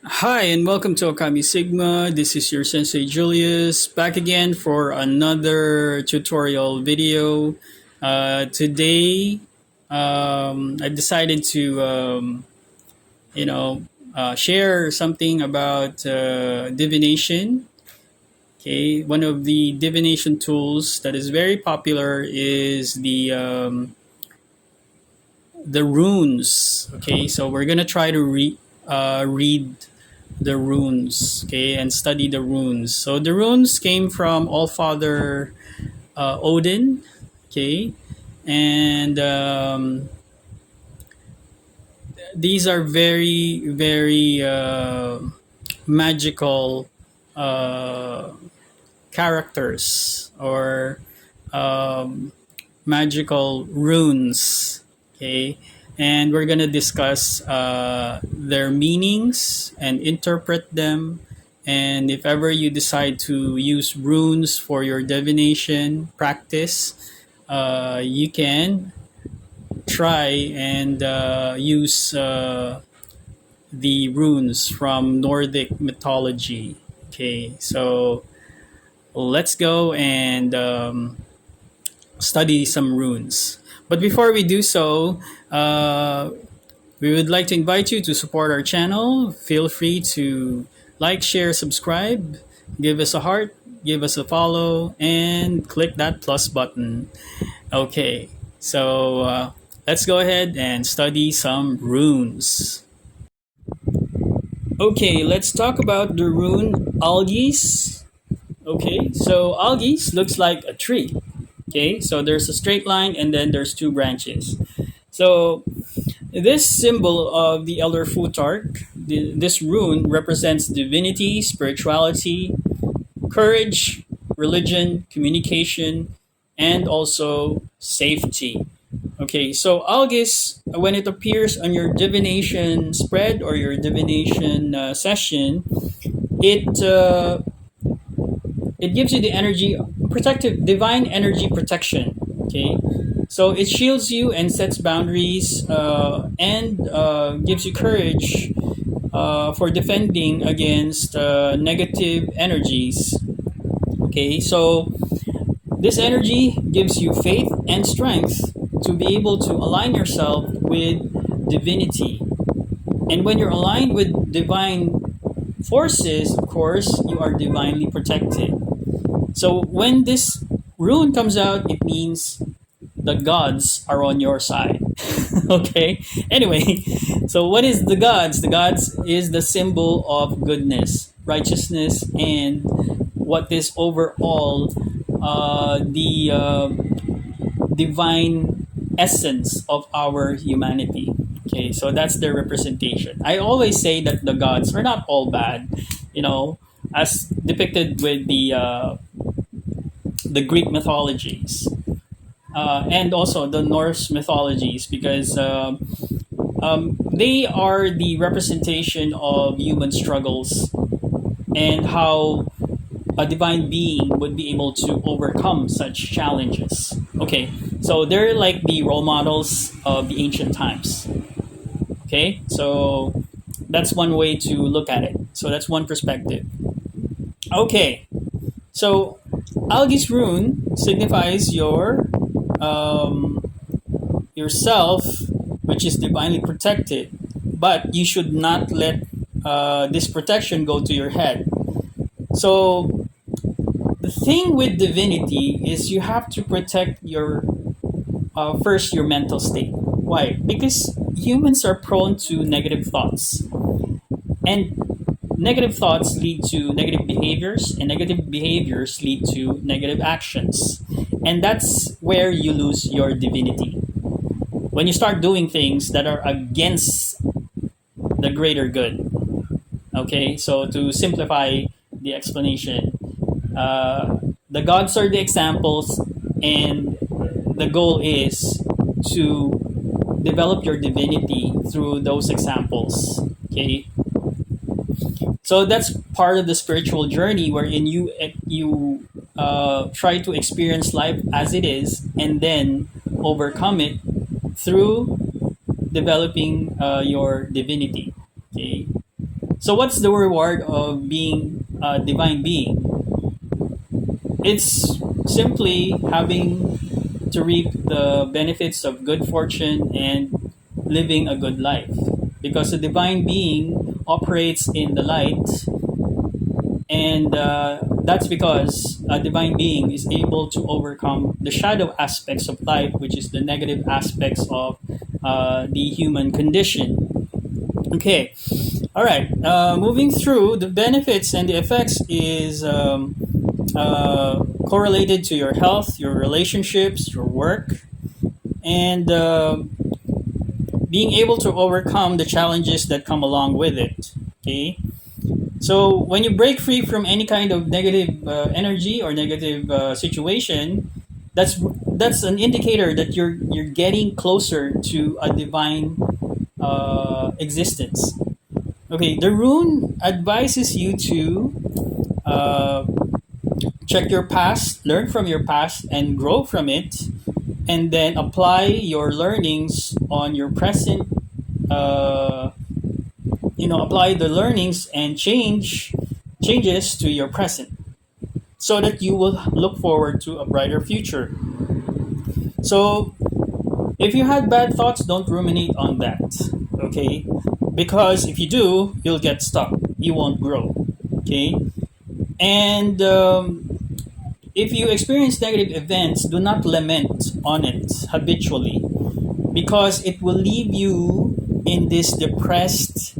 Hi, and welcome to ôKAMI Sigma. This is your Sensei Julius, back again for another tutorial video. Today, I decided to, share something about divination. Okay, one of the divination tools that is very popular is the runes. Okay, so we're gonna try to read the runes, okay, and study the runes. So the runes came from All Father Odin, okay, and these are very magical uh, characters or um, magical runes, okay, and we're gonna discuss their meanings and interpret them. And if ever you decide to use runes for your divination practice, you can try and use the runes from Nordic mythology. Okay, so let's go and study some runes. But before we do so, we would like to invite you to support our channel. Feel free to like, share, subscribe, give us a heart, give us a follow, and click that plus button. Okay, so let's go ahead and study some runes. Okay, let's talk about the rune Algiz. Okay, so Algiz looks like a tree. Okay, so there's a straight line and then there's two branches. So this symbol of the elder Futhark, this rune represents divinity, spirituality, courage, religion, communication, and also safety. Okay, so Algis, when it appears on your divination spread or your divination session, it it gives you the energy, protective, divine energy protection. Okay, so it shields you and sets boundaries and gives you courage for defending against negative energies. Okay, so this energy gives you faith and strength to be able to align yourself with divinity. And when you're aligned with divine forces, of course, you are divinely protected. So when this rune comes out, it means the gods are on your side. Okay? Anyway, so what is the gods? The gods is the symbol of goodness, righteousness, and what is overall the divine essence of our humanity. Okay, so that's their representation. I always say that the gods are not all bad, you know, as depicted with the Greek mythologies and also the Norse mythologies, because they are the representation of human struggles and how a divine being would be able to overcome such challenges. Okay, so they're like the role models of the ancient times. Okay, so that's one way to look at it. So that's one perspective. Okay, so Algi's rune signifies um, yourself, which is divinely protected, but you should not let this protection go to your head. So the thing with divinity is you have to protect your first your mental state. Why? Because humans are prone to negative thoughts, and negative thoughts lead to negative behaviors, and negative behaviors lead to negative actions, and that's where you lose your divinity when you start doing things that are against the greater good. Okay, so to simplify the explanation, the gods are the examples, and the goal is to develop your divinity through those examples. Okay, so that's part of the spiritual journey wherein you try to experience life as it is and then overcome it through developing your divinity. Okay, So, what's the reward of being a divine being? It's simply having to reap the benefits of good fortune and living a good life. Because a divine being operates in the light, and that's because a divine being is able to overcome the shadow aspects of life, which is the negative aspects of the human condition. Okay, all right. Moving through the benefits and the effects is correlated to your health, your relationships, your work, and being able to overcome the challenges that come along with it. Okay, so when you break free from any kind of negative energy or negative situation, that's that's an indicator that you're getting closer to a divine existence. Okay, the rune advises you to uh, check your past, learn from your past, and grow from it, and then apply your learnings on your present. Uh, apply the learnings and changes to your present, so that you will look forward to a brighter future. So, if you had bad thoughts, don't ruminate on that. Okay, because if you do, you'll get stuck. You won't grow. Okay, and if you experience negative events, do not lament on it habitually, because it will leave you in this depressed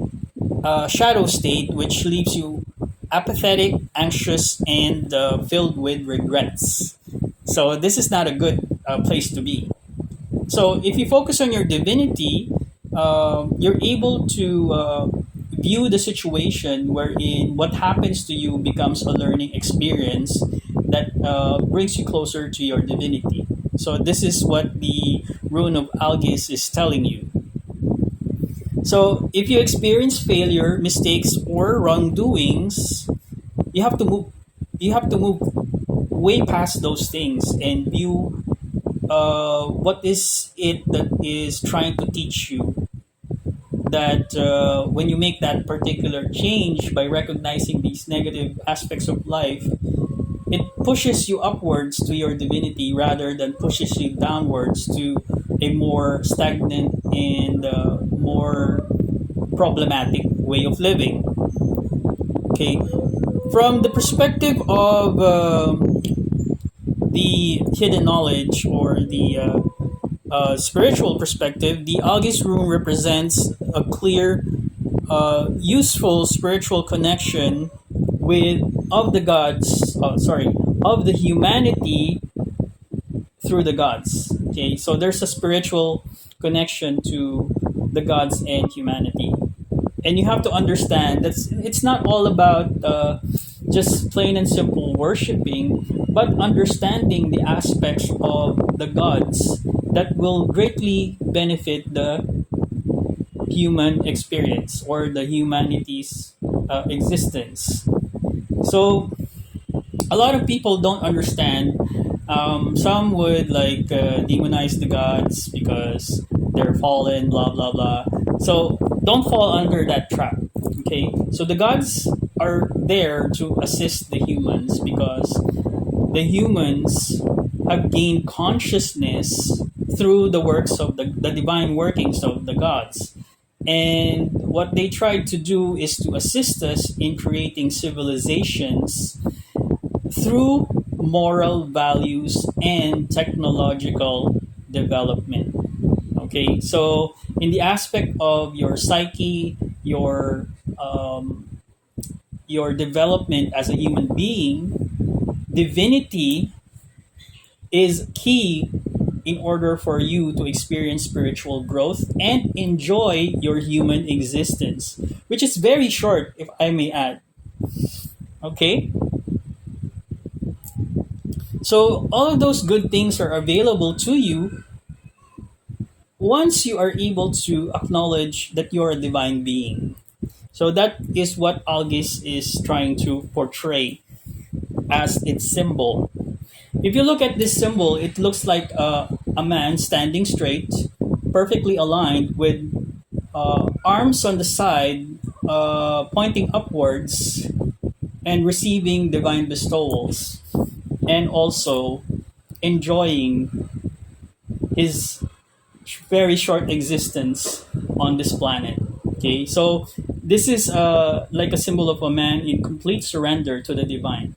shadow state, which leaves you apathetic, anxious, and filled with regrets. So, this is not a good place to be. So, if you focus on your divinity, you're able to view the situation wherein what happens to you becomes a learning experience that brings you closer to your divinity. So, this is what the rune of Algiz is telling you. So, if you experience failure, mistakes, or wrongdoings, you have to move. You have to move way past those things and view what is it that is trying to teach you. That when you make that particular change by recognizing these negative aspects of life, it pushes you upwards to your divinity rather than pushes you downwards to a more stagnant and more problematic way of living. Okay, from the perspective of the hidden knowledge or the spiritual perspective, the Algiz room represents a clear, useful spiritual connection with of the gods. Sorry, of the humanity through the gods. Okay, so there's a spiritual connection to the gods and humanity, and you have to understand that it's not all about just plain and simple worshiping, but understanding the aspects of the gods that will greatly benefit the human experience or the humanity's existence. So, a lot of people don't understand. Some would like demonize the gods because they're fallen, blah blah blah. So don't fall under that trap. Okay, so the gods are there to assist the humans because the humans have gained consciousness through the works of the divine workings of the gods. And what they tried to do is to assist us in creating civilizations through moral values and technological development. Okay, so in the aspect of your psyche, your development as a human being, divinity is key in order for you to experience spiritual growth and enjoy your human existence, which is very short, if I may add. Okay, so all of those good things are available to you once you are able to acknowledge that you're a divine being. So that is what Algis is trying to portray as its symbol. If you look at this symbol, it looks like a man standing straight, perfectly aligned, with arms on the side, pointing upwards and receiving divine bestowals, and also enjoying his very short existence on this planet. Okay, so this is like a symbol of a man in complete surrender to the divine.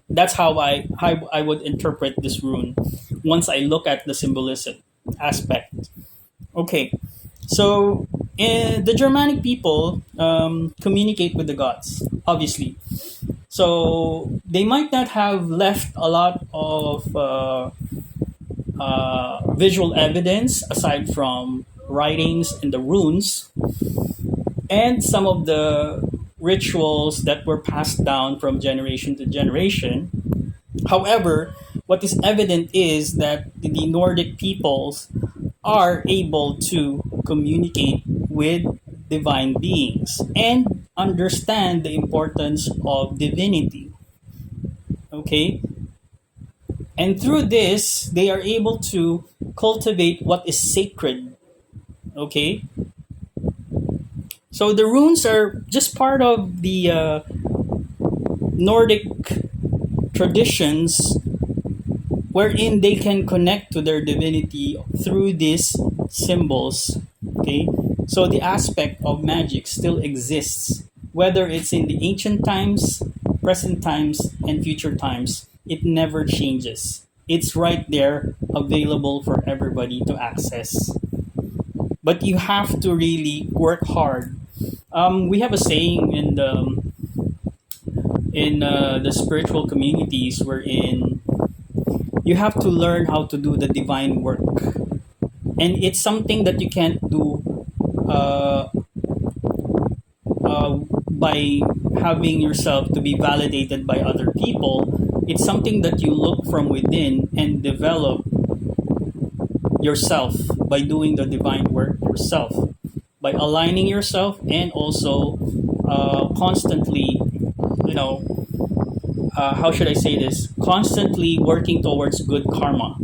That's how I would interpret this rune once I look at the symbolism aspect. Okay, so the Germanic people communicate with the gods, obviously. So they might not have left a lot of visual evidence aside from writings and the runes and some of the rituals that were passed down from generation to generation. However, what is evident is that the Nordic peoples are able to communicate with divine beings and understand the importance of divinity. Okay? And through this, they are able to cultivate what is sacred. Okay? So the runes are just part of the Nordic traditions wherein they can connect to their divinity through these symbols. Okay? So the aspect of magic still exists, whether it's in the ancient times, present times, and future times. It never changes. It's right there, available for everybody to access. But you have to really work hard. We have a saying in the spiritual communities wherein you have to learn how to do the divine work, and it's something that you can't do uh, by having yourself to be validated by other people. It's something that you look from within and develop yourself by doing the divine work yourself, by aligning yourself and also constantly, you know, how should I say this? Constantly working towards good karma,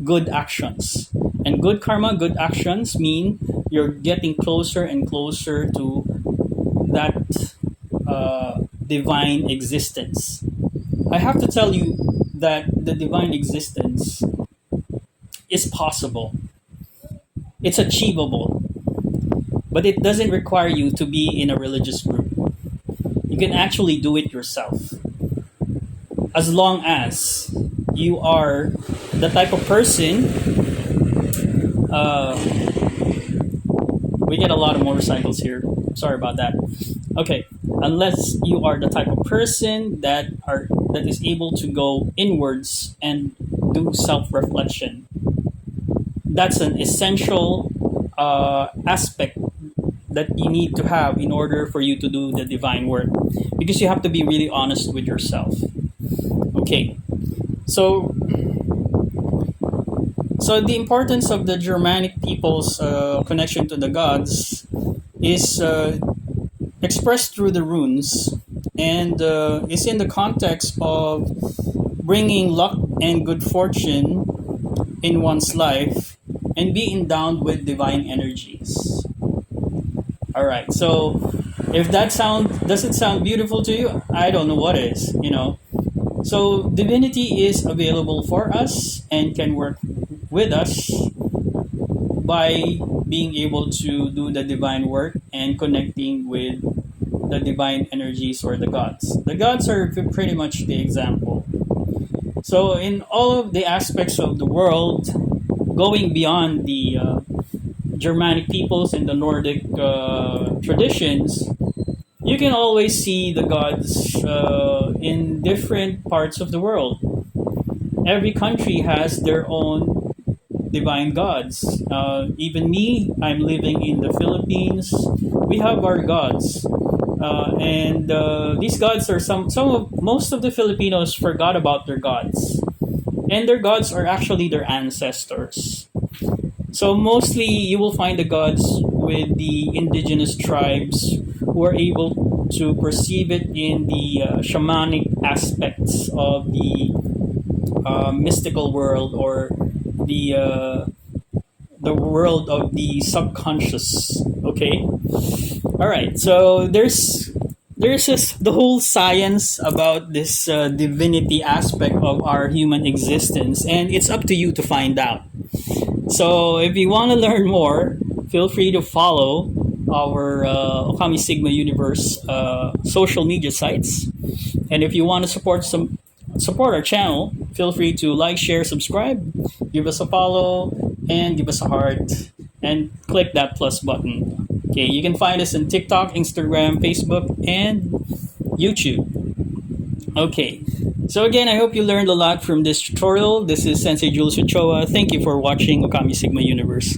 good actions. And good karma, good actions mean you're getting closer and closer to that divine existence. I have to tell you that the divine existence is possible, it's achievable, but it doesn't require you to be in a religious group. You can actually do it yourself as long as you are the type of person. Uh, we get a lot of motorcycles here. Sorry about that. Okay, unless you are the type of person that is able to go inwards and do self-reflection. That's an essential aspect that you need to have in order for you to do the divine work, because you have to be really honest with yourself. Okay, so the importance of the Germanic people's connection to the gods is expressed through the runes, and is in the context of bringing luck and good fortune in one's life and be endowed with divine energies. All right, so if that sound doesn't sound beautiful to you, I don't know what is. So divinity is available for us and can work with us by being able to do the divine work and connecting with the divine energies or the gods. The gods are pretty much the example. So in all of the aspects of the world, going beyond the Germanic peoples and the Nordic traditions, you can always see the gods in different parts of the world. Every country has their own divine gods. Even me, I'm living in the Philippines. We have our gods, and these gods are most of the Filipinos forgot about their gods, and their gods are actually their ancestors. So mostly you will find the gods with the indigenous tribes who are able to perceive it in the shamanic aspects of the mystical world, or the world of the subconscious. Okay. All right. So there's the whole science about this divinity aspect of our human existence, and it's up to you to find out. So if you want to learn more, feel free to follow our ôKAMI Sigma Universe social media sites. And if you want to support our channel, feel free to like, share, subscribe, give us a follow, and give us a heart, and click that plus button. Okay, you can find us on TikTok, Instagram, Facebook, and YouTube. Okay, so again, I hope you learned a lot from this tutorial. This is Sensei Jules Ochoa. Thank you for watching ôKAMI Sigma Universe.